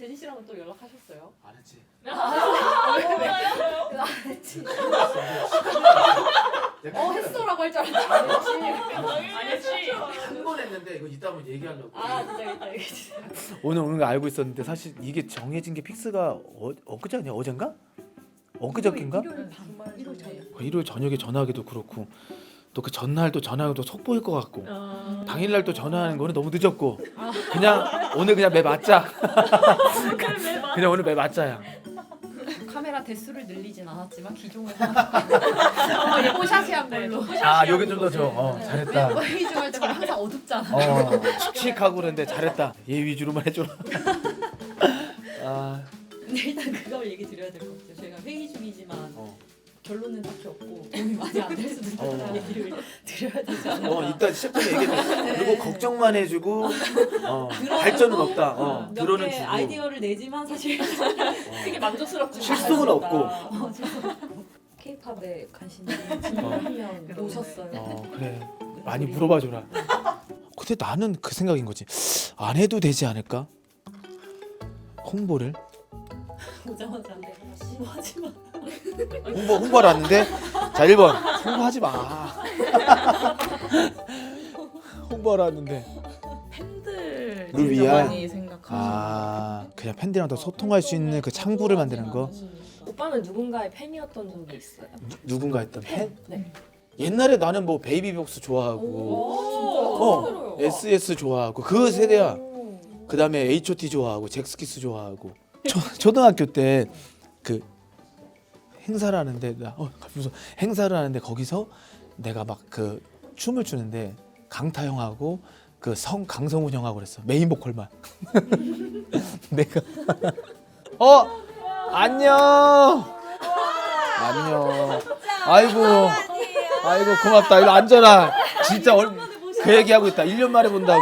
제니 씨랑은 또 연락하셨어요? 안 했지. 안 했지. 했어라고 할 줄 알았는데 안 했지. 한번 했는데 이거 이따 한번 얘기하려고. 진짜 얘기해. 오늘 오는 거 알고 있었는데 사실 이게 정해진 게 픽스가 엊그제 아니야? 어젠가? 엊그저께인가? 일요일 저녁에 전화하기도 그렇고 또 그 전날도 전화하기도 속보일 것 같고 당일날 또 전화하는 거는 너무 늦었고 그냥 오늘 그냥 매 맞자. 그냥 오늘 매 맞자야. 카메라 대수를 늘리진 않았지만 기종을 뽀샤시한 걸로. 아 여기 좀 더 줘. 잘했다. 회의 좀 할 때 항상 어둡잖아. 칙칙하고 그러는데 잘했다. 얘 위주로만 해줘라. 아, 근데 일단 그걸 얘기 드려야 될 것 같아요. 저희가 회의 중이지만 결론은 딱히 없고 도움이 많이 안 될 수도 있다는 얘기를 드려야 되지 않을까. 이따 시작 전에 얘기해. 그리고 걱정만 해주고 발전은 없다. 몇 들어는 개 주고 아이디어를 내지만 사실 크게 만족스럽지 실속은 없고. K-팝에 관심이 있으면 오셨어요. 그래 많이 물어봐줘라. 근데 나는 그 생각인 거지. 안 해도 되지 않을까? 홍보를 오자마자 하지 마. 홍보하러 왔는데 자 1번 홍보하지 마. 홍보하러 왔는데 팬들 를 진짜 위한? 많이 생각하시고 그냥 팬들이랑 더 소통할 수 있는 그 창구를 만드는 거. 오빠는 누군가의 팬이었던 적이 있어요? 누군가 했던 팬? 네. 옛날에 나는 뭐 베이비복스 좋아하고 SS 좋아하고 그 세대야. 그 다음에 H.O.T 좋아하고 잭스키스 좋아하고 초등학교 때 그 행사를 하는데 행사를 하는데 거기서 내가 막 그 춤을 추는데 강타 형하고 그 강성훈 형하고 그랬어. 메인 보컬만. 내가 안녕. 아이고 고맙다. 일로 앉아라. 진짜 그 얘기하고 있다. 1년 만에 본다고.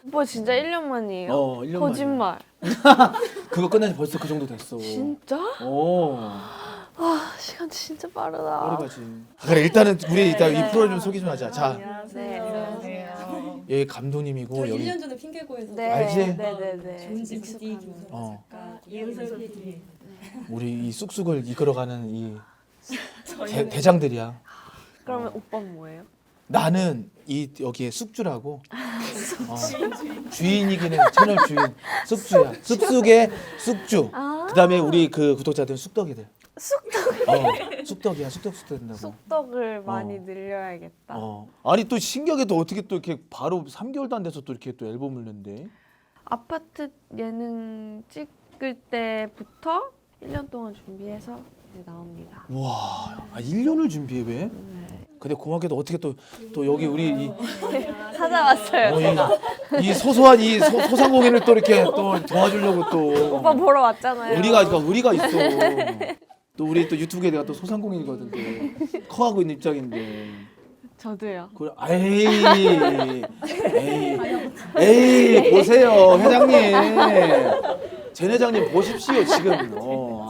오빠 진짜 1년 만이에요? 1년 거짓말. 그거 끝난 지 벌써 그 정도 됐어. 진짜? 시간 진짜 빠르다. 오래 가지. 그래 일단은 우리 일단 이 프로를 좀 소개 좀 하자. 자, 네. 여기 감독님이고 저 여기 1년 전에 핑계고에서 네. 알지? 네네네. 존지 부디 작가 이은설 PD 우리 이 쑥쑥을 이끌어가는 이 대장들이야. 그러면 오빠는 뭐예요? 나는 여기에 쑥주라고 주인이긴 해. 채널 주인 쑥주야. 쑥쑥의 쑥주. 그다음에 우리 그 구독자들은 쑥떡이들. 쑥떡이야. 쑥떡 된다고. 쑥떡을 많이 늘려야겠다. 아니 또 신기하게 또 어떻게 또 이렇게 바로 3개월도 안 돼서 또 이렇게 또 앨범을 낸대. 아파트 예능 찍을 때부터 1년 동안 준비해서 이제 나옵니다. 와, 1년을 준비해 왜? 근데 고맙게도 어떻게 또 여기 우리 찾아왔어요. 이 소소한 이 소상공인을 또 이렇게 또 도와주려고 또 오빠 보러 왔잖아요. 의리가 있어. 또 우리 또 유튜브에 내가 또 소상공인이거든. 또 커하고 있는 입장인데. 저도요. 그래, 에이 보세요 회장님, 전 회장님 보십시오 지금.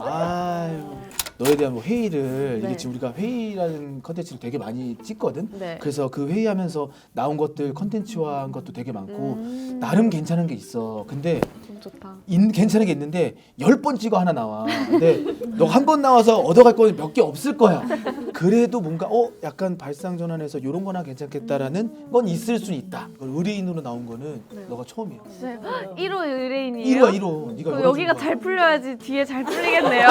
아유. 너에 대한 뭐 회의를 이게 지금 우리가 회의라는 컨텐츠를 되게 많이 찍거든. 네. 그래서 그 회의하면서 나온 것들 컨텐츠화한 것도 되게 많고 나름 괜찮은 게 있어. 근데 좀 좋다. 괜찮은 게 있는데 10번 찍어 하나 나와. 근데 너 한 번 나와서 얻어갈 거 몇 개 없을 거야. 그래도 뭔가 약간 발상전환해서 이런 거나 괜찮겠다라는 건 있을 수 있다. 의뢰인으로 나온 거는 너가 처음이야. 진짜 1호 의뢰인이에요? 1호 네가 그럼 여기가 잘 풀려야지 뒤에 잘 풀리겠네요.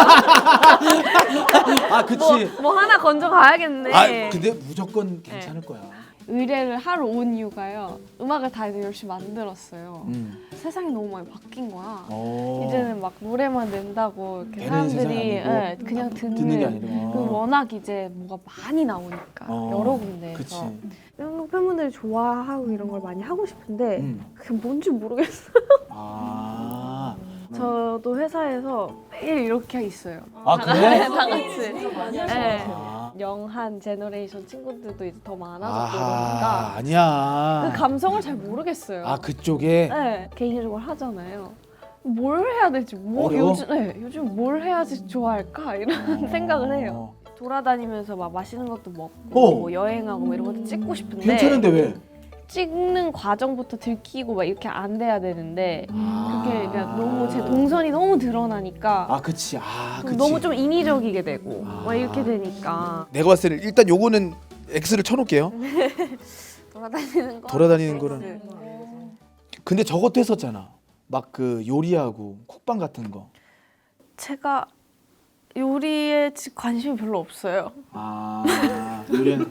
그치. 뭐 하나 건져 가야겠네. 근데 무조건 괜찮을 거야. 의뢰를 하러 온 이유가요. 음악을 다 이제 열심히 만들었어요. 세상이 너무 많이 바뀐 거야. 이제는 막 노래만 낸다고 이렇게 되는 사람들이 세상이 아니고 그냥 듣는 게 아니라. 워낙 이제 뭐가 많이 나오니까 여러 군데에서 그치. 팬분들이 좋아하고 이런 걸 많이 하고 싶은데 그게 뭔지 모르겠어요. 저도 회사에서 매일 이렇게 있어요. 그래? 다 같이. 많이 네. 하시죠. 영한 제너레이션 친구들도 이제 더 많아졌고 그러니까 아니야. 그 감성을 잘 모르겠어요. 그쪽에. 네, 개인적으로 하잖아요. 뭘 해야 될지 어려워? 요즘 뭘 해야지 좋아할까 이런 생각을 해요. 돌아다니면서 막 맛있는 것도 먹고 뭐 여행하고 뭐 이런 것도 찍고 싶은데 괜찮은데 왜? 찍는 과정부터 들키고 막 이렇게 안 돼야 되는데 아. 그게 그냥 너무 제 동선이 너무 드러나니까 아 그치. 아 그치. 너무 좀 인위적이게 되고 아. 막 이렇게 되니까 내가 봤을 때는 일단 요거는 X를 쳐놓을게요. 돌아다니는 거 돌아다니는 거는. X. 근데 저것도 했었잖아. 막 그 요리하고 쿡방 같은 거. 제가 요리에 관심이 별로 없어요. 아 요리는.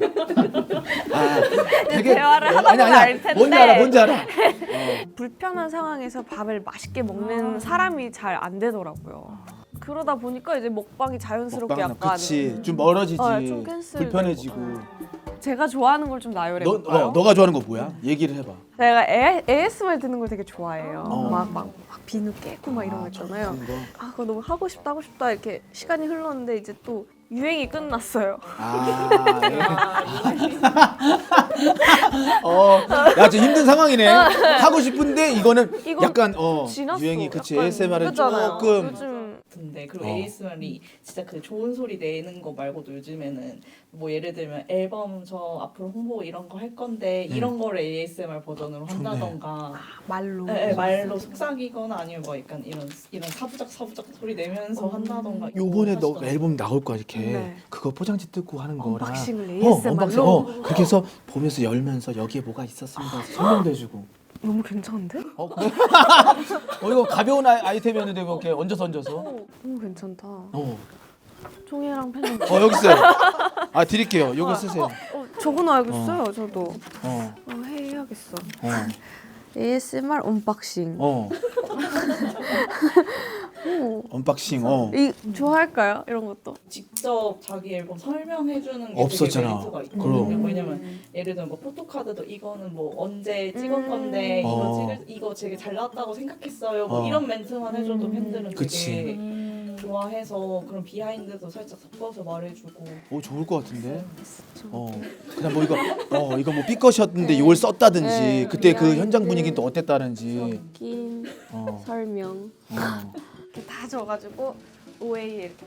아 대화를 하다 보면 알 텐데. 뭔지 알아. 뭔지 알아. 불편한 상황에서 밥을 맛있게 먹는 사람이 잘 안 되더라고요. 그러다 보니까 이제 먹방이 자연스럽게 먹방은 약간 그치. 좀 멀어지지. 좀 캔슬 불편해지고. 제가 좋아하는 걸 좀 나열해볼까요? 너가 좋아하는 거 뭐야? 얘기를 해봐. 제가 ASMR 듣는 걸 되게 좋아해요. 어. 막 비누 깨고 막 이런 거 있잖아요. 그런 거. 아 그거 너무 하고 싶다 이렇게 시간이 흘렀는데 이제 또 유행이 끝났어요. 야, 좀 힘든 상황이네. 하고 싶은데 이거는 이거 약간 지났어. 유행이 그치. 약간 ASMR은 그렇잖아요. 조금 요즘 같은데 그리고 어. ASMR이 진짜 그 좋은 소리 내는 거 말고도 요즘에는 뭐 예를 들면 앨범 저 앞으로 홍보 이런 거 할 건데 이런 거를 ASMR 버전으로 좋네. 한다던가 말로 말로 속삭이거나 아니면 뭐 약간 이런 사부작 소리 내면서 한다던가 요번에 너 하시더라고요. 앨범 나올 거 이렇게 네. 그거 포장지 뜯고 하는 거랑 언박싱을 언박싱 ASMR로 그렇게 해서 보면서 열면서 여기에 뭐가 있었습니다 설명도 해주고 너무 괜찮은데? 그래? 이거 가벼운 아이템이었는데 뭐 이렇게 얹어서 너무 괜찮다. 어 종이랑 펜 좀. 여기 있어요. 아 드릴게요. 요거 쓰세요. 적어놔야겠어요. 저도 어. 해야겠어. 어. ASMR 언박싱. 어. 언박싱. 이 좋아할까요? 이런 것도. 직접 자기 앨범 설명해주는 게 없었잖아. 되게 메리트가 그럼. 있거든요. 왜냐면 예를 들면 뭐 포토카드도 이거는 뭐 언제 찍은 건데 이거 되게 잘 나왔다고 생각했어요. 뭐 이런 멘트만 해줘도 팬들은 그치. 되게 좋아해서 그런 비하인드도 살짝 섞어서 말해주고. 오 좋을 것 같은데. 그냥 뭐 이거 뭐 삐꺼셨는데 이걸 썼다든지 네, 그때 그 비하인드. 현장 분위기는 또 어땠다든지. 긴 설명 이렇게 다 줘가지고 OA 이렇게.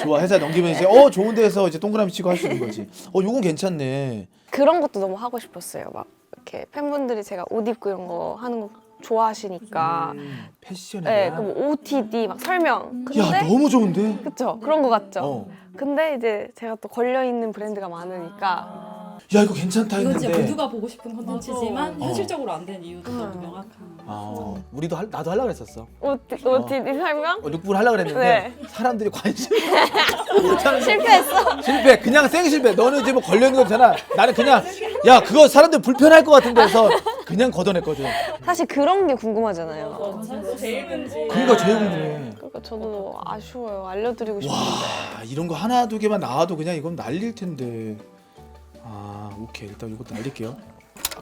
좋아 회사 넘기면 이제 좋은 데서 이제 동그라미 치고 할 수 있는 거지. 요건 괜찮네. 그런 것도 너무 하고 싶었어요. 막 이렇게 팬분들이 제가 옷 입고 이런 거 하는 거 좋아하시니까. 패션에 네, 대한. 그럼 OOTD 막 설명. 근데 야 너무 좋은데. 그쵸? 그런 거 같죠? 어. 근데 이제 제가 또 걸려있는 브랜드가 많으니까 야 이거 괜찮다 이건 진짜 했는데. 모두가 보고 싶은 컨텐츠지만 현실적으로 안 된 이유도 너무 명확한. 우리도 나도 하려고 그랬었어. OOTD 설명? 6분 하려고 그랬는데 네. 사람들이 관심 실패했어. 실패 그냥 생 실패. 너는 이제 뭐 걸려 있는 거잖아. 나는 그냥 야 그거 사람들 불편할 것 같은데 해서 그냥 걷어냈거든. 사실 그런 게 궁금하잖아요. 제일 왠지 그러니까 제일 궁금해. 그러니까 저도 아쉬워요. 알려드리고 싶은데. 와 이런 거 하나 두 개만 나와도 그냥 이건 날릴 텐데. 오케이 일단 이것도 날릴게요.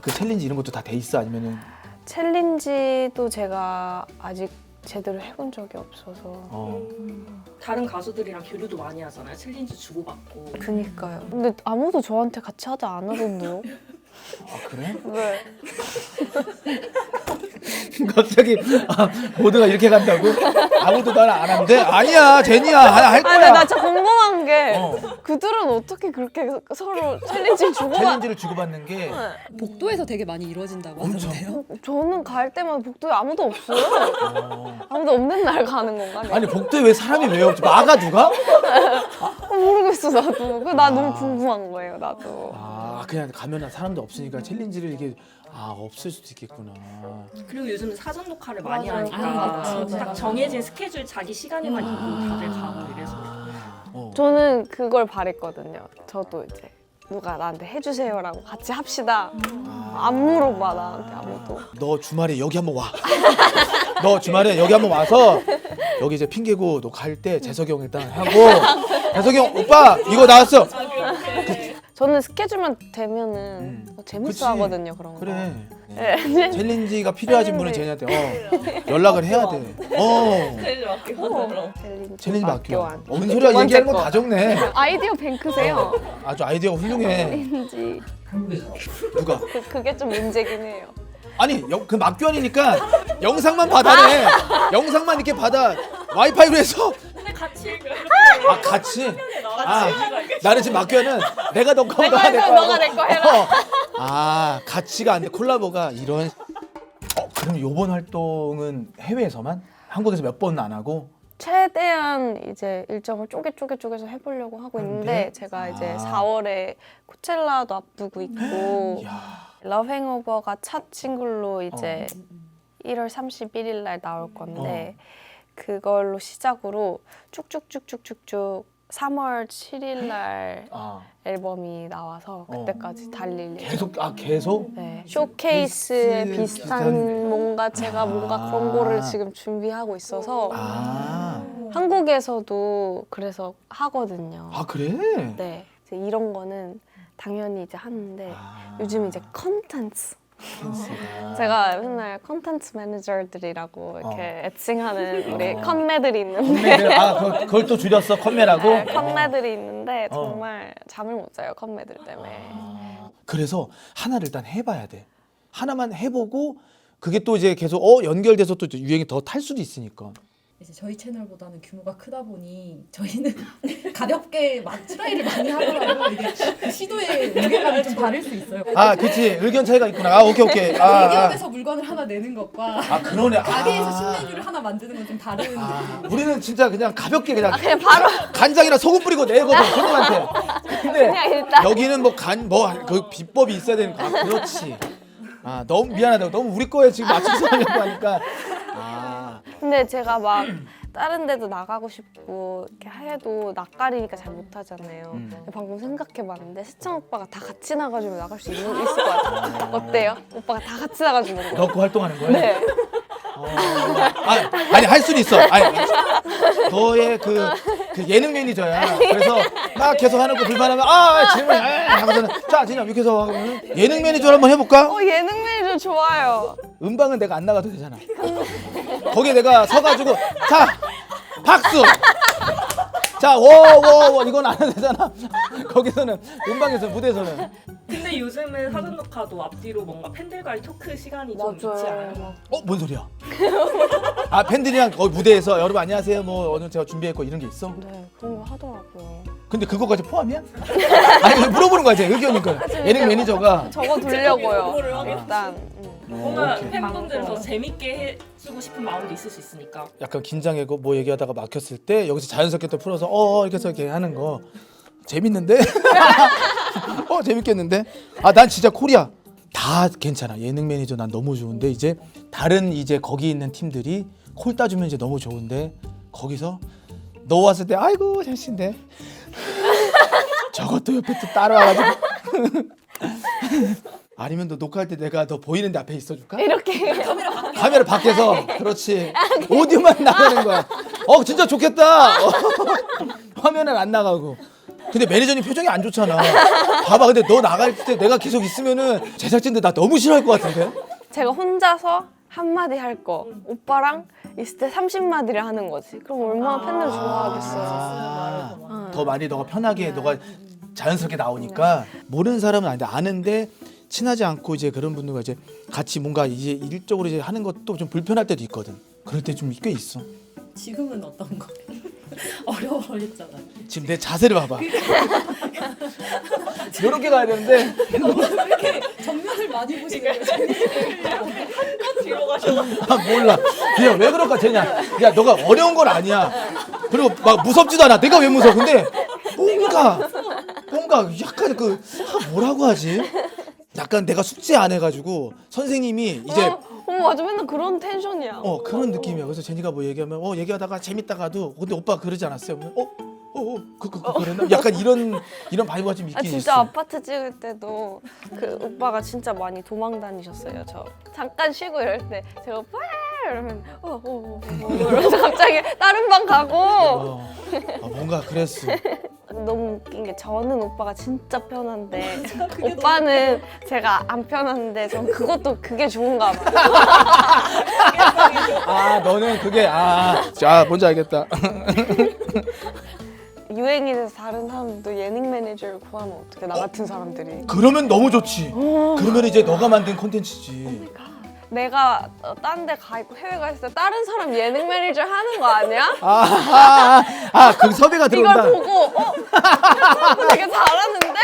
그 챌린지 이런 것도 다 돼 있어 아니면은? 챌린지도 제가 아직 제대로 해본 적이 없어서. 다른 가수들이랑 교류도 많이 하잖아요. 챌린지 주고받고. 그니까요. 근데 아무도 저한테 같이 하지 않아던데요? 그래? 네. 갑자기 모두가 이렇게 간다고? 아무도 날 안 한대? 아니야 제니야 할 거야. 근데 나 진짜 궁금한 게 어. 그들은 어떻게 그렇게 서로 챌린지 주고받? 챌린지를 주고받는 게 복도에서 되게 많이 이루어진다고 엄청. 하던데요. 저는 갈 때마다 복도에 아무도 없어요. 아무도 없는 날 가는 건가? 아니 복도에 왜 사람이 왜 없지? 막아 누가? 모르겠어 나도. 나 너무 궁금한 거예요 나도. 그냥 가면 사람도 없으니까 챌린지를 이게 없을 수도 있겠구나. 그리고 요즘은 사전 녹화를 많이 맞아요. 하니까 그치. 딱 정해진 스케줄 자기 시간에만 있고 다들 가고 이래서. 저는 그걸 바랬거든요. 저도 이제 누가 나한테 해주세요라고 같이 합시다. 안 물어봐 나한테 아무도. 너 주말에 여기 한번 와. 너 주말에 여기 한번 와서 여기 이제 핑계고 너 갈 때 재석이 형 일단 하고 재석이 형 오빠 이거 나왔어. 저는 스케줄만 되면은 재밌어 그치. 하거든요 그런 거. 그래. 네. 챌린지가 필요하신 분은 제니한테 연락을 해야 돼. 챌린지 맡기고 챌린지 맡겨. 교환. 뭔 소리야 두 번째 얘기하는 건 거. 다 적네. 아이디어 뱅크세요. 아주 아이디어가 훌륭해. 왠지 누가? 그게 좀 문제긴 해요. 아니 그 막교환이니까 영상만 받아내. 영상만 이렇게 받아. 와이파이로 해서. 근데 같이 같이? 나는 지금 막교환은 내가 너 거, 내가 너가 내 해서 거. 너가 내 거 해라. 아 가치가 안 돼. 콜라보가 이런. 그럼 요번 활동은 해외에서만? 한국에서 몇 번은 안 하고? 최대한 이제 일정을 쪼개서 해보려고 하고 있는데 제가 이제 4월에 코첼라도 앞두고 있고 러브 행오버가 첫 싱글로 이제 1월 31일 날 나올 건데 그걸로 시작으로 쭉쭉쭉쭉쭉쭉 3월 7일 날 앨범이 나와서 그때까지 달릴 예정. 계속? 네. 쇼케이스에 비슷한 뭔가 제가 뭔가 그런 거를 지금 준비하고 있어서 한국에서도 그래서 하거든요. 아 그래? 네. 이제 이런 거는 당연히 이제 하는데 요즘 이제 컨텐츠 제가 맨날 컨텐츠 매니저들이라고 이렇게 애칭하는 우리 컨매들이 있는데 그걸 또 줄였어? 컨매라고? 네, 컨매들이 있는데 정말 잠을 못 자요 컨매들 때문에. 그래서 하나를 일단 해봐야 돼. 하나만 해보고 그게 또 이제 계속 연결돼서 또 유행이 더 탈 수도 있으니까. 이제 저희 채널보다는 규모가 크다 보니 저희는 가볍게 트라이를 많이 하더라고요. 이게 그 시도의 무게감이 좀 다를 수 있어요. 그치. 의견 차이가 있구나. 오케이. 대기업에서 물건을 하나 내는 것과 그러네. 가게에서 신메뉴를 하나 만드는 건 좀 다른 느낌. 우리는 진짜 그냥 가볍게 그냥 바로 간장이랑 소금 뿌리고 내거든 손님한테. 근데 그냥 일단 여기는 그 비법이 있어야 되는 거야. 그렇지. 너무 미안하다. 너무 우리 거에 지금 맞춰서 하려고 하니까. 근데 제가 막 다른 데도 나가고 싶고 이렇게 해도 낯가리니까 잘 못하잖아요. 방금 생각해봤는데 세창 오빠가 다 같이 나가주면 나갈 수 있을 것 같아요. 어때요? 오빠가 다 같이 나가주는 거. 넣고 활동하는 거야? 네. 아니 할 수는 있어. 너의 그 예능 매니저야. 그래서 막 계속 하는 거 불만하면 질문 하고서는 자 진영 이렇게 해서 하면 예능 매니저를 한번 해볼까? 예능 매니저 좋아요. 음방은 내가 안 나가도 되잖아. 거기에 내가 서가지고 자 박수. 자 워워워 이건 안 해도 되잖아. 거기서는 음방에서 무대에서는. 근데 요즘은 사전 녹화도 앞뒤로 뭔가 팬들과의 토크 시간이 좀 있지 않아요? 뭔 소리야? 팬들이랑 무대에서 여러분 안녕하세요. 뭐 오늘 제가 준비했고 이런 게 있어? 네, 그런 거 하더라고요. 근데 그거까지 포함이야? 아니 물어보는 거야 제 의견이니까. 예능 매니저가 저거 두려고요. 그거를 일단. 뭔가 오케이. 팬분들을 더 재밌게 해주고 싶은 마음도 있을 수 있으니까. 약간 긴장하고 뭐 얘기하다가 막혔을 때 여기서 자연스럽게 또 풀어서 이렇게 해서 이렇게 하는 거 재밌는데? 재밌겠는데? 난 진짜 코리아 다 괜찮아. 예능 매니저 난 너무 좋은데 이제 다른 이제 거기 있는 팀들이 콜 따주면 이제 너무 좋은데 거기서 너 왔을 때 아이고 잘신데 저것도 옆에 또 따라와가지고 아니면 너 녹화할 때 내가 너 보이는데 앞에 있어줄까? 이렇게 카메라 밖에서 그렇지 오디오만 나가는 거야. 진짜 좋겠다. 화면은 안 나가고. 근데 매니저님 표정이 안 좋잖아. 봐봐. 근데 너 나갈 때 내가 계속 있으면은 제작진들 나 너무 싫어할 것 같은데. 제가 혼자서 한마디 할 거 오빠랑 있을 때 30마디를 하는 거지. 그럼 얼마나 팬들 좋아하겠어요. 더 많이 너가 편하게 너가 자연스럽게 나오니까 모르는 사람은 아닌데 아는데 친하지 않고 이제 그런 분들과 이제 같이 뭔가 이제 일적으로 이제 하는 것도 좀 불편할 때도 있거든. 그럴 때 좀 꽤 있어. 지금은 어떤 거? 어려워했잖아. 지금 내 자세를 봐봐. 이렇게 가야 되는데 왜 이렇게 정면을 많이 보시는 거예요? 뒤로 가셔. 몰라. 그냥 왜 그럴까 쟤냐. 야 너가 어려운 건 아니야. 그리고 막 무섭지도 않아. 내가 왜 무서워? 근데 뭔가 약간 뭐라고 하지? 약간 내가 숙제 안 해가지고 선생님이 이제 맞아 맨날 그런 텐션이야. 그런 느낌이야. 그래서 제니가 뭐 얘기하면 얘기하다가 재밌다가도 근데 오빠 그러지 않았어요? 그랬나? 약간 이런 바이브가 좀 있긴 진짜 있어. 아파트 찍을 때도 그 오빠가 진짜 많이 도망 다니셨어요. 저 잠깐 쉬고 이럴 때 제가 오빠 이러면 이러면서 갑자기 다른 방 가고 뭔가 그랬어. 너무 웃긴 게 저는 오빠가 진짜 편한데 오빠는 제가 안 편한데 전 그게 좋은가 봐. 너는 그게 뭔지 알겠다. 유행이 돼서 다른 사람도 예능 매니저를 구하면 어떻게 나 같은 사람들이 그러면 너무 좋지. 그러면 이제 너가 만든 콘텐츠지. 내가 딴 데 가 있고 해외 가 있을 때 다른 사람 예능 매니저 하는 거 아니야? 그 섭외가 들어온다. 이걸 보고 되게 잘하는데?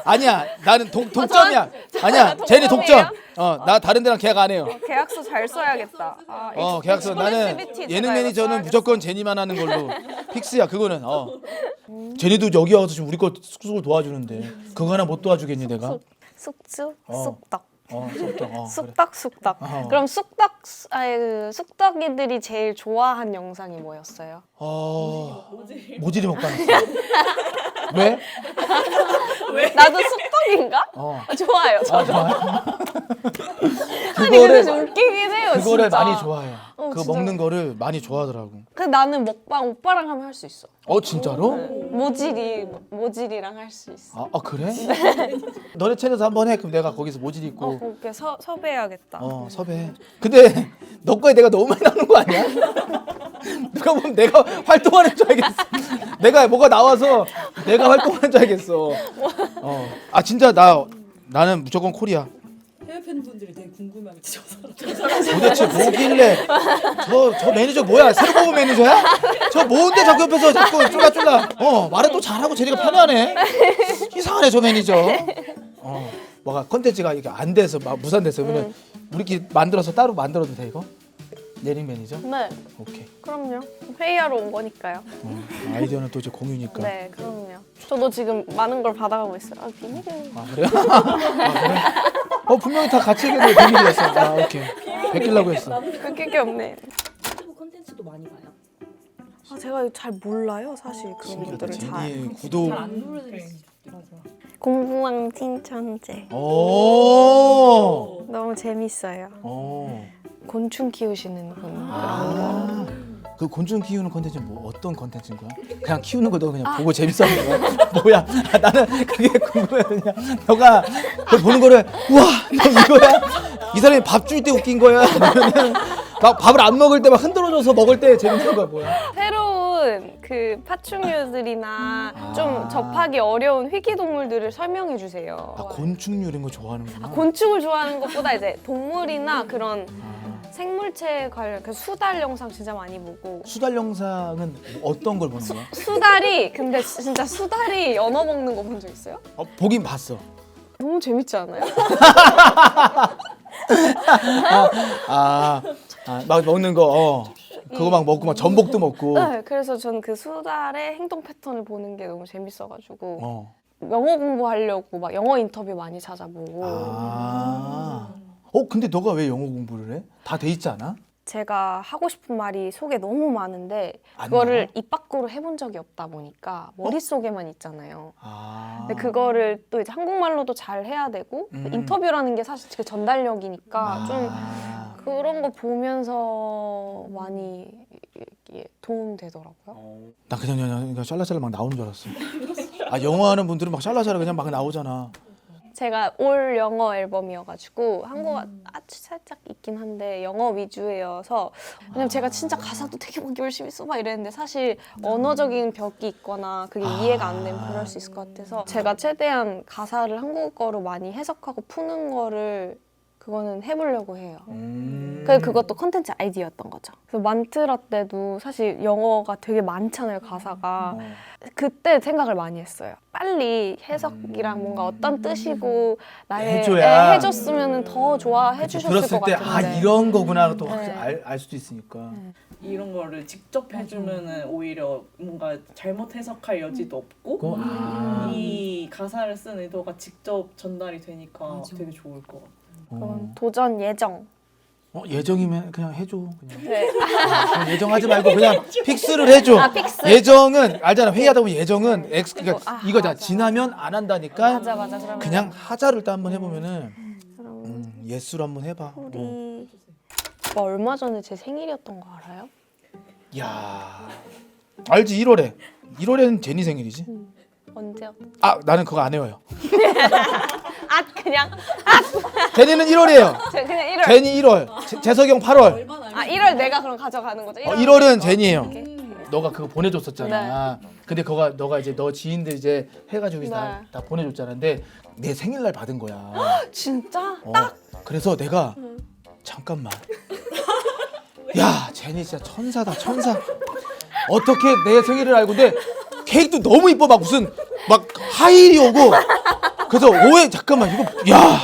아니야 나는 동점이야. 아니야 제니 동점. 나 다른 데랑 계약 안 해요. 계약서 잘 써야겠다. 계약서 나는 exclusivity 예능 제가 매니저는 이거 무조건 제니만 하는 걸로 픽스야 그거는. 제니도 여기 와서 지금 우리 거 쑥쑥을 도와주는데 그거 하나 못 도와주겠니 내가? 쑥주, 어. 쑥떡. 쑥떡. 그래. 쑥떡, 쑥떡. 그럼 쑥떡이들이 제일 좋아한 영상이 뭐였어요? 모질이 먹방. 왜? 나도 쑥떡인가? 좋아요. 아 좋아요. 아니 근데 좀 웃기긴 해요. 그거를 진짜. 많이 좋아해. 그거 진짜. 먹는 거를 많이 좋아하더라고. 근데 나는 먹방 오빠랑 하면 할 수 있어. 진짜로? 모질이랑 할 수 있어. 그래? 너네 채널에서 한번 해. 그럼 내가 거기서 모질이 있고. 그렇게 섭외해야겠다. 섭외. 근데 너 거에 내가 너무 많이 나오는 거 아니야? 누가 보면 내가 활동하는 줄 알겠어. 내가 뭐가 나와서 내가 활동하는 줄 알겠어. 진짜 나는 무조건 코리아. 해외 팬분들이 되게 궁금해하겠지 저 사람. 도대체 뭐길래 저 매니저 뭐야? 새로 뽑은 매니저야? 저 뭔데 자꾸 옆에서 자꾸 쫄라쫄라 말을 또 잘하고 제리가 편하네. 이상하네 저 매니저. 뭐가 컨텐츠가 이게 안 돼서 막 무산돼서 그러면 우리끼리 만들어서 따로 만들어도 돼 이거? 예능 매니저? 네, 오케이. 그럼요. 회의하러 온 거니까요. 아이디어는 또 이제 공유니까. 네, 그럼요. 저도 지금 많은 걸 받아가고 있어요. 비밀이에요. 그래요? 그래? 분명히 다 같이 얘기해도 비밀이었어. 오케이. 베끼려고 했어. 그게 없네. 유튜브 콘텐츠도 많이 봐요. 제가 잘 몰라요, 사실 그런 것들을 잘. 제니 구독. 잘안 누르는 맞아. 공부왕 칭천제. 오. 너무 재밌어요. 곤충 키우시는 분. 그 곤충 키우는 컨텐츠는 뭐 어떤 컨텐츠인 거야? 그냥 키우는 거 너 그냥 보고 재밌어하는 거야? 뭐야? 나는 그게 궁금해. 그냥 너가 그걸 보는 거를 우와 너 이거야? 이 사람이 밥 줄 때 웃긴 거야? 아니면은 막 밥을 안 먹을 때 막 흔들어줘서 먹을 때 재밌는 거야 뭐야? 새로운 그 파충류들이나 좀 접하기 어려운 희귀동물들을 설명해 주세요. 곤충류 이런 거 좋아하는구나. 곤충을 좋아하는 것보다 이제 동물이나 그런 생물체 관련 그 수달 영상 진짜 많이 보고. 수달 영상은 어떤 걸 보는 거야? 수달이 근데 진짜 수달이 연어 먹는 거 본 적 있어요? 보긴 봤어. 너무 재밌지 않아요? 막 먹는 거 그거 막 먹고 막 전복도 먹고. 네, 그래서 전 그 수달의 행동 패턴을 보는 게 너무 재밌어가지고 영어 공부하려고 막 영어 인터뷰 많이 찾아보고. 근데 너가 왜 영어 공부를 해? 다 돼 있지 않아? 제가 하고 싶은 말이 속에 너무 많은데 안 그거를 나와? 입 밖으로 해본 적이 없다 보니까 머릿속에만 있잖아요. 아. 근데 그거를 또 이제 한국말로도 잘 해야 되고 그 인터뷰라는 게 사실 그 전달력이니까 좀 그런 거 보면서 많이 이게 도움되더라고요. 나 그냥 샬라샬라 막 나오는 줄 알았어. 영어 하는 분들은 막 샬라샬라 그냥 막 나오잖아. 제가 올 영어 앨범이어가지고 한국어 아주 살짝 있긴 한데 영어 위주여서 왜냐면 제가 진짜 가사도 되게 막 열심히 써봐 이랬는데 사실 언어적인 벽이 있거나 그게 이해가 안 되면 그럴 수 있을 것 같아서 제가 최대한 가사를 한국어로 많이 해석하고 푸는 거를 그거는 해보려고 해요. 그래서 그것도 컨텐츠 아이디어였던 거죠. 그래서 만트라 때도 사실 영어가 되게 많잖아요, 가사가. 그때 생각을 많이 했어요. 빨리 해석이랑 뭔가 어떤 뜻이고 나의 해줘야. 해줬으면 더 좋아해 주셨을 들었을 것 때 같은데. 이런 거구나 또 네. 알 수도 있으니까. 이런 거를 직접 해주면은 오히려 뭔가 잘못 해석할 여지도 없고 이 가사를 쓴 의도가 직접 전달이 되니까 되게 좋을 것 같아요. 그건 도전 예정. 예정이면 그냥 해줘. 그냥. 네. 예정하지 말고 그냥 픽스를 해줘. 픽스. 예정은 알잖아. 회의하다 보면 예정은 X 그러니까 이거잖아. 맞아. 지나면 안 한다니까. 맞아. 그러면 그냥 하자를 또 한번 해보면은 예스로 한번 해봐. 우리 오빠 얼마 전에 제 생일이었던 거 알아요? 야 알지 1월에 1월에는 제니 생일이지. 언제요? 나는 그거 안 외워요. 그냥 제니는 1월이에요. 그냥 1월. 제니 1월, 재석이 형 8월. 얼마나 알고 1월 내가 그럼 가져가는 거죠? 1월은 제니예요. 너가 그거 보내줬었잖아. 네. 근데 그거 너가 이제 너 지인들 이제 해가지고 이제 네. 다 보내줬잖아. 근데 내 생일날 받은 거야. 진짜? 그래서 내가 잠깐만. 야 제니 진짜 천사다 천사. 어떻게 내 생일을 알고 근데 케이크도 너무 이뻐 막 무슨 막 하일이 오고 그래서 오해 잠깐만 이거 야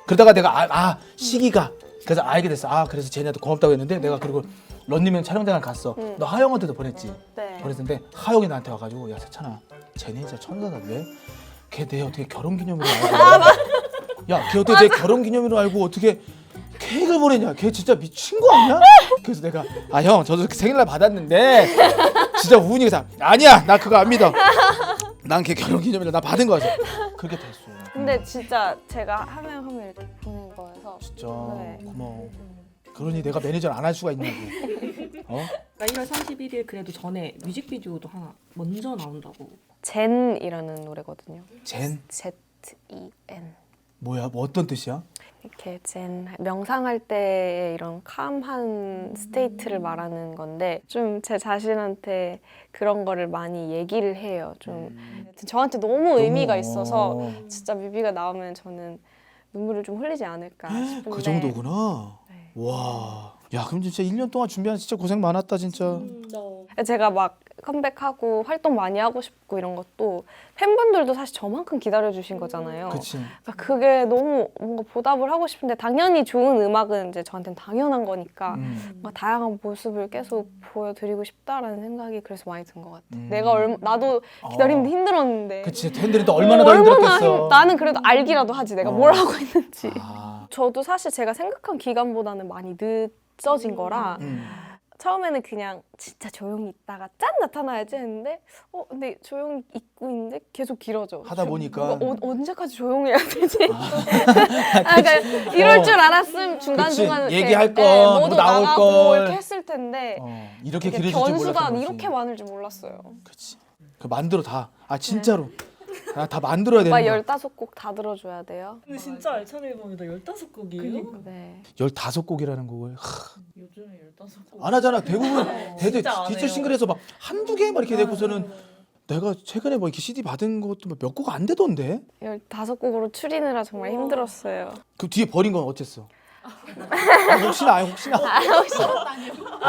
그러다가 내가 시기가 그래서 알게 됐어. 그래서 쟤네한테 고맙다고 했는데 내가 그리고 런닝맨 촬영장을 갔어. 너 하영한테도 보냈지. 네. 보냈는데 하영이 나한테 와가지고 야 세찬아 쟤네 진짜 천사다. 왜? 걔 내 어떻게 결혼기념일을 알고 야 걔 어떻게 내 결혼기념일을 알고 어떻게 케이크를 보내냐. 걔 진짜 미친 거 아니야? 그래서 내가 형 저도 생일날 받았는데 진짜 우은이가 아니야 나 그거 안 믿어. 난 걔 결혼기념일날 나 받은 거지. 그렇게 됐어. 근데 진짜 제가 하면 이렇게 보낸 거여서 진짜 네. 고마워. 그러니 내가 매니저를 안 할 수가 있냐고. 어? 1월 31일 그래도 전에 뮤직비디오도 하나 먼저 나온다고. 젠이라는 노래거든요. 젠? Z-E-N. 뭐야? 뭐 어떤 뜻이야? 이렇게 젠 명상할 때의 이런 캄한 스테이트를 말하는 건데 좀 제 자신한테 그런 거를 많이 얘기를 해요. 좀 저한테 너무 의미가 있어서 진짜 뮤비가 나오면 저는 눈물을 좀 흘리지 않을까 싶은데 그 정도구나. 네. 와. 야 그럼 진짜 1년 동안 준비하는 진짜 고생 많았다 진짜. 제가 막 컴백하고 활동 많이 하고 싶고 이런 것도 팬분들도 사실 저만큼 기다려주신 거잖아요. 그치. 그러니까 그게 너무 뭔가 보답을 하고 싶은데 당연히 좋은 음악은 이제 저한테는 당연한 거니까 뭔가 다양한 모습을 계속 보여드리고 싶다라는 생각이 그래서 많이 든 것 같아요. 내가 나도 기다리는데 힘들었는데 그치. 팬들이 또 얼마나 더 힘들었겠어. 나는 그래도 알기라도 하지 내가 뭘 하고 있는지. 아. 저도 사실 제가 생각한 기간보다는 많이 늦어진 거라 처음에는 그냥 진짜 조용히 있다가 짠 나타나야지 했는데 근데 조용히 있고 있는데 계속 길어져. 하다 보니까 언제까지 조용해야 되지? 그러니까 이럴 줄 알았으면 중간중간 그치. 얘기할 거, 모두 뭐 나올 나가고 걸. 이렇게 했을 텐데 이렇게 이게 길어질 줄 변수가 몰랐던 거지. 이렇게 많을 줄 몰랐어요. 그치. 그 만들어 다. 진짜로. 다 만들어야 되는 오빠 거야. 15곡 다 들어줘야 돼요. 근데 진짜 알찬 앨범이다. 15곡이에요? 네. 15곡이라는 곡을 요즘에 15곡. 안 하잖아. 대부분 대대 진짜 안 디지털 해요. 싱글에서 막 한두 개 막 이렇게 내고서는 내가 최근에 뭐 이렇게 CD 받은 것도 몇 곡 안 되던데. 15곡으로 추리느라 정말 힘들었어요. 그 뒤에 버린 건 어땠어? 혹시나.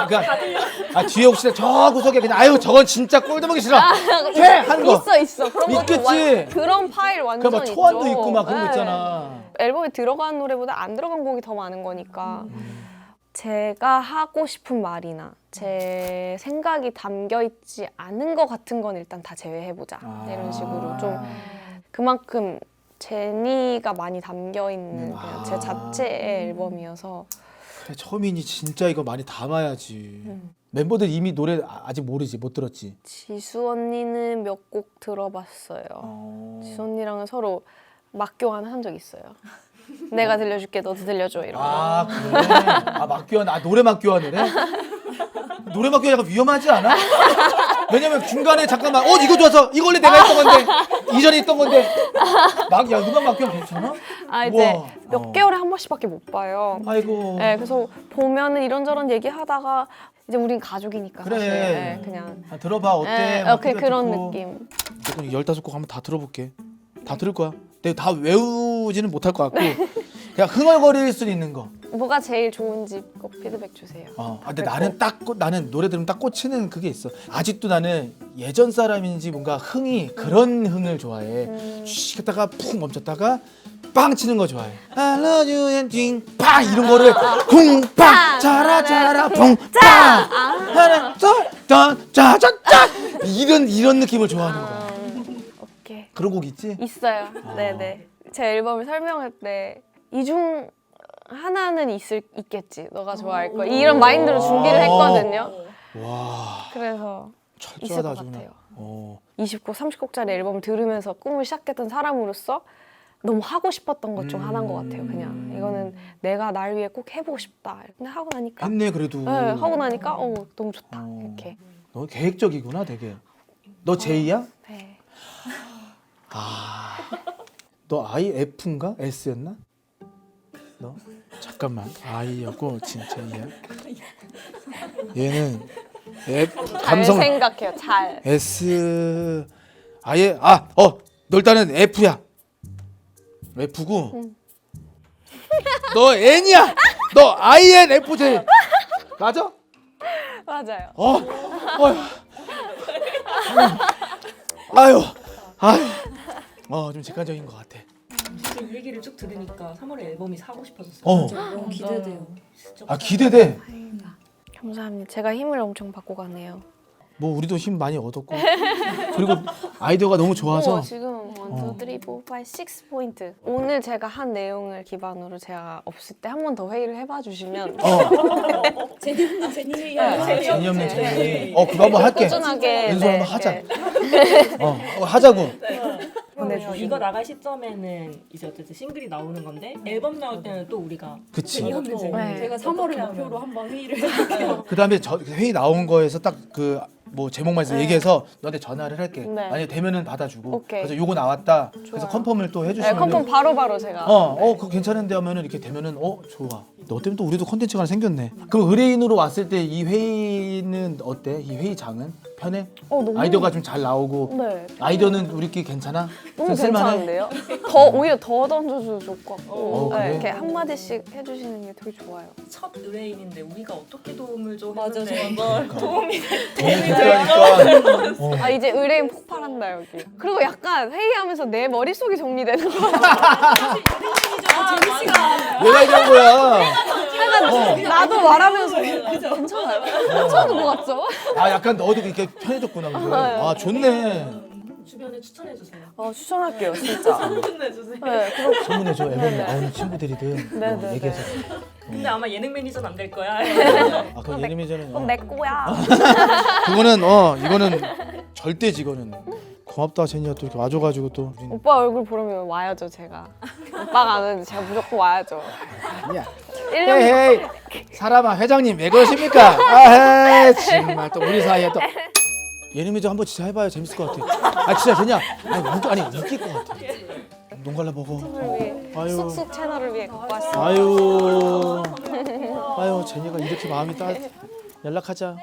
그러니까 뒤에 혹시나 저 구석에 그냥 저건 진짜 꼴드보기 싫어. 하는 거. 있어. 그런 것도 있겠지. 그런 파일 완전 그 막 초안도 있죠. 있고 막 그런 거 네. 있잖아. 앨범에 들어간 노래보다 안 들어간 곡이 더 많은 거니까 제가 하고 싶은 말이나 제 생각이 담겨 있지 않은 것 같은 건 일단 다 제외해보자 이런 식으로 좀 그만큼 제니가 많이 담겨 있는 그냥 제 자체의 앨범이어서 그래 처음이니 진짜 이거 많이 담아야지. 멤버들 이미 노래 아직 모르지 못 들었지. 지수 언니는 몇 곡 들어봤어요. 지수 언니랑은 서로 맞교환 한 적 있어요. 내가 들려줄게 너도 들려줘 이런 거. 그래. 맞교환. 노래 맞교환을 해? 노래 맞교환 약간 위험하지 않아? 왜냐면 중간에 잠깐만 이거 좋아서 이거 원래 내가 했던 건데 이전에 했던 건데 음악 맞교환 괜찮아? 이제 우와. 몇 개월에 한 번씩밖에 못 봐요. 아이고. 네, 그래서 보면은 이런저런 얘기하다가 이제 우린 가족이니까 그래. 사실 네, 그냥 들어봐 어때? 네, 막 오케이, 그런 듣고. 느낌. 15곡 한번 다 들어볼게. 다 들을 거야. 내가 다 외우지는 못할 것 같고 그냥 흥얼거릴 수 있는 거. 뭐가 제일 좋은지 꼭 피드백 주세요. 근데 나는 노래 들으면 딱 꽂히는 그게 있어. 아직도 나는 예전 사람인지 뭔가 그런 흥을 좋아해. 쉬 했다가 푹 멈췄다가 빵 치는 거 좋아해. I love you and 띵빵 이런 거를 쿵빵 자라 붕빵 하나 짜짜짜짜 이런 느낌을 좋아하는 거야. 오케이. 그런 곡 있지? 있어요. 네네. 제 앨범을 설명할 때 이 중 하나는 있겠지. 너가 좋아할 거. 이런 마인드로 준비를 했거든요. 와 그래서 있을 철저하다 것 아주 그냥. 같아요. 20곡, 30곡짜리 앨범을 들으면서 꿈을 시작했던 사람으로서 너무 하고 싶었던 것 중 하나인 것 같아요. 그냥 이거는 내가 날 위해 꼭 해보고 싶다. 근데 하고 나니까 했네 그래도. 네, 하고 나니까 너무 좋다. 이렇게. 너 계획적이구나 되게. 너 J야? 네. 너 IF인가? S였나? 너? 잠깐만 I였고 진짜 E야? 얘는 F 잘 감성 생각해요. 잘. S 아예 너 일단은 F야. F고 너 N이야. 너 INFJ 맞아? 맞아요. 아유 좀 직관적인 것 같아. 우리 얘기를 쭉 들으니까 3월에 앨범이 사고 싶어졌어요. 너무 기대돼요. 진짜 아 기대돼. 감사합니다. 제가 힘을 엄청 받고 가네요. 뭐 우리도 힘 많이 얻었고 그리고 아이디어가 너무 좋아서 지금 1, 2, 3, 4, 5, 6 포인트. 오늘 제가 한 내용을 기반으로 제가 없을 때 한 번 더 회의를 해봐 주시면 재밌는 제니 재미없는 재미. 그거 한번 할게. 꾸준하게 연습 한번 하자. 네. 하자고. 그러면 이거 나갈 시점에는 이제 어쨌든 싱글이 나오는 건데 앨범 나올 때는 또 우리가 그치. 재미없는 재미. 네. 제가 3월을 어떻게 하면. 목표로 한번 회의를 해볼게요. 그다음에 회의 나온 거에서 딱 그 뭐 제목만 해서 얘기해서 너한테 전화를 할게. 네. 만약에 되면은 받아주고. 오케이. 그래서 요거 나왔다. 그래서 좋아요. 컨펌을 또 네, 해주시면. 컨펌 바로바로 제가 그거 괜찮은데 하면은 이렇게 되면은 좋아. 너 때문에 또 우리도 콘텐츠가 하나 생겼네. 그럼 의뢰인으로 왔을 때 이 회의는 어때? 이 회의장은 편해? 너무 아이디어가 좀 잘 나오고. 네. 아이디어는 우리끼리 괜찮아? 너무 쓸만해? 괜찮은데요? 오히려 더 던져줘도 좋을 것 같고 그래? 이렇게 한마디씩 해주시는 게 되게 좋아요. 첫 의뢰인인데 우리가 어떻게 도움을 줘? 맞아, 했는데 정말. 도움이 도움이 필요하니까. 아 이제 의뢰인 폭발한다 여기. 그리고 약간 회의하면서 내 머릿속이 정리되는 거 내가 얘기한 거야. 나도 말하면서 괜찮아요? 괜찮은 것 같죠? 약간 너도 이렇게 편해졌구나. 그래. 아 좋네. 주변에 추천해 주세요. 추천할게요 진짜. 추천해 주세요. 네, 그럼 소문내줘. 앨범 네네. 나오는 친구들이든 네네네. 얘기해서. 근데 아마 예능 매니저는 안 될 거야. 그건 예림이 전에. 그건 내 거야. 그거는 이거는 절대 이거는. 고맙다 제니야 또 이렇게 와줘가지고 또. 오빠 얼굴 보려면 와야죠 제가. 오빠가 안 오는데 제가 무조건 와야죠. 아니야. 1년 헤이 사람아 회장님 왜 그러십니까? 아헤 정말 또 우리 사이에 또 예림이도 한번 진짜 해봐요 재밌을 것 같아. 진짜 제니야 웃길 것 같아. 농갈라 먹어. 아유. 쑥쑥 채널을 위해 갖고 왔어요. 아유 제니가 이렇게 마음이 연락하자.